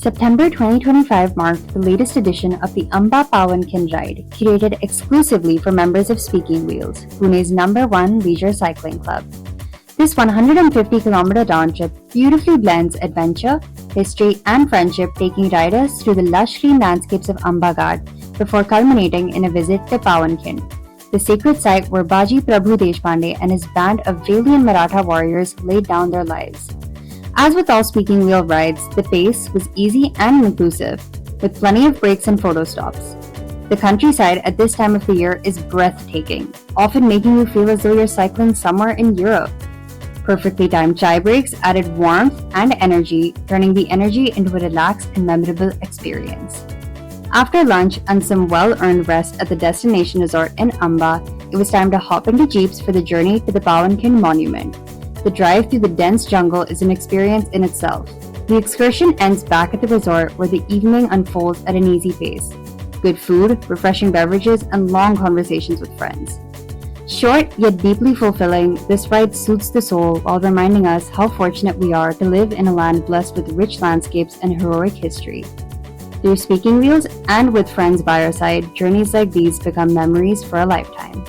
September 2025 marked the latest edition of the Amba Pawankhind ride, curated exclusively for members of Speaking Wheels, Pune's #1 leisure cycling club. This 150-kilometer round trip beautifully blends adventure, history, and friendship, taking riders through the lush green landscapes of Amba Ghat before culminating in a visit to Pawankhind, the sacred site where Baji Prabhu Deshpande and his band of valiant Maratha warriors laid down their lives. As with all Speaking Wheel rides, the pace was easy and inclusive, with plenty of breaks and photo stops. The countryside at this time of the year is breathtaking, often making you feel as though you're cycling somewhere in Europe. Perfectly timed chai breaks added warmth and energy, turning the energy into a relaxed and memorable experience. After lunch and some well-earned rest at the destination resort in Amba, it was time to hop into jeeps for the journey to the Pawankhind monument. The drive through the dense jungle is an experience in itself. The excursion ends back at the resort where the evening unfolds at an easy pace. Good food, refreshing beverages, and long conversations with friends. Short yet deeply fulfilling, this ride soothes the soul while reminding us how fortunate we are to live in a land blessed with rich landscapes and heroic history. Through Speaking Wheels and with friends by our side, journeys like these become memories for a lifetime.